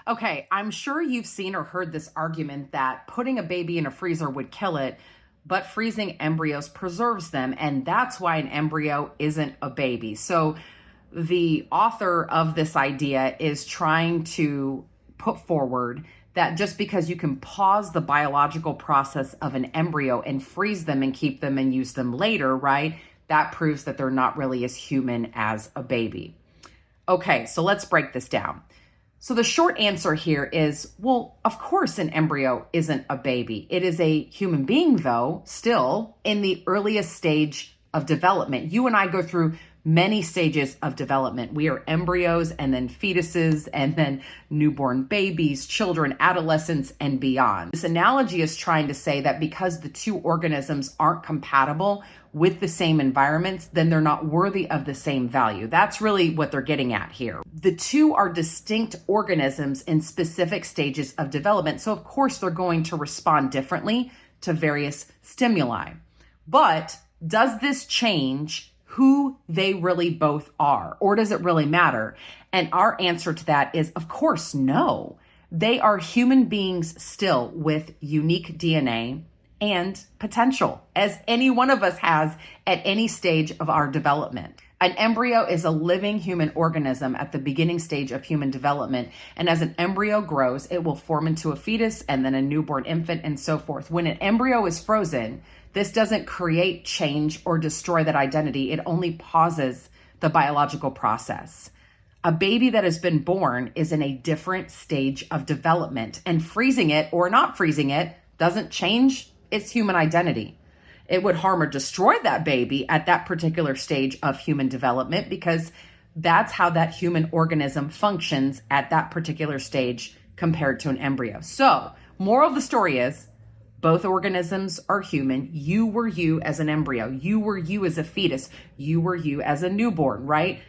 Okay, I'm sure you've seen or heard this argument that putting a baby in a freezer would kill it, but freezing embryos preserves them, and that's why an embryo isn't a baby. So, the author of this idea is trying to put forward that just because you can pause the biological process of an embryo and freeze them and keep them and use them later, right? That proves that they're not really as human as a baby. Okay, so let's break this down. So the short answer here is, well, of course an embryo isn't a baby. It is a human being, though, still in the earliest stage of development. You and I go through many stages of development. We are embryos and then fetuses and then newborn babies, children, adolescents, and beyond. This analogy is trying to say that because the two organisms aren't compatible with the same environments, then they're not worthy of the same value. That's really what they're getting at here. The two are distinct organisms in specific stages of development. So of course they're going to respond differently to various stimuli. But does this change who they really both are? Or does it really matter? And our answer to that is, of course, no. They are human beings still with unique DNA and potential, as any one of us has at any stage of our development. An embryo is a living human organism at the beginning stage of human development. And as an embryo grows, it will form into a fetus and then a newborn infant and so forth. When an embryo is frozen, this doesn't create, change, or destroy that identity. It only pauses the biological process. A baby that has been born is in a different stage of development, and freezing it or not freezing it doesn't change its human identity. It would harm or destroy that baby at that particular stage of human development because that's how that human organism functions at that particular stage compared to an embryo. So, moral of the story is, both organisms are human. You were you as an embryo. You were you as a fetus. You were you as a newborn, right?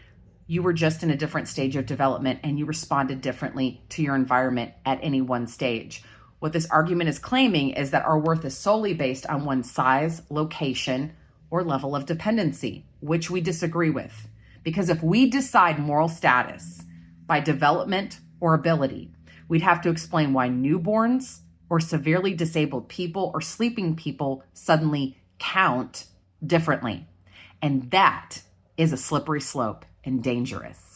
You were just in a different stage of development and you responded differently to your environment at any one stage. What this argument is claiming is that our worth is solely based on one's size, location, or level of dependency, which we disagree with. Because if we decide moral status by development or ability, we'd have to explain why newborns or severely disabled people or sleeping people suddenly count differently. And that is a slippery slope and dangerous.